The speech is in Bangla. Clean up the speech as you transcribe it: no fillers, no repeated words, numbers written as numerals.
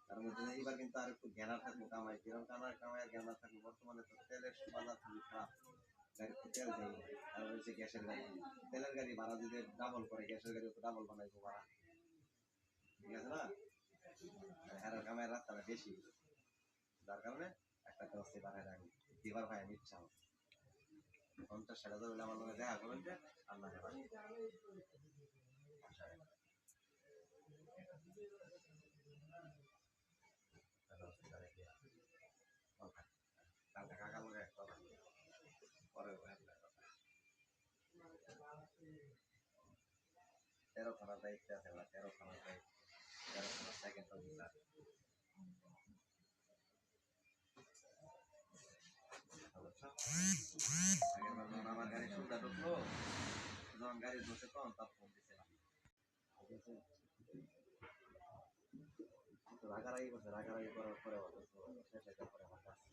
তার মধ্যে এইবার কিন্তু আর একটু জ্ঞান থাকবো কামাই কিরম কামাই জ্ঞান থাকবো বর্তমানে তো তেলের বাজার খুবই খারাপ গাড়িতে তেল দেয় আর হচ্ছে গ্যাসের গাড়ি তেলের গাড়ি ভাড়া যদি ডাবল করে গ্যাসের গাড়ি তো ডাবল বানাইবো ভাড়া ঠিক আছে না হ্যাঁ কামাই রাস্তাটা বেশি যার কারণে একটা ব্যবস্থা বানায় রাখি দিবার ভাই আমি ইচ্ছা 50-60 হলে আমার মনে দেখা করেন যে আল্লাহ কালকে কাকার লোক একটা পরে 13 থানার দায়িত্বে আছে 13 থানার দায়িত্ব 13 থানার সেকেন্ড অফিসার আমার গাড়ি সুবিধা ঢুকলো যখন গাড়ি ঢুকে তখন তার ফোন দিয়েছিলাম রাগারাগি করছে রাগারাগি করার পরে শেষ একটা পরে আমার কাছে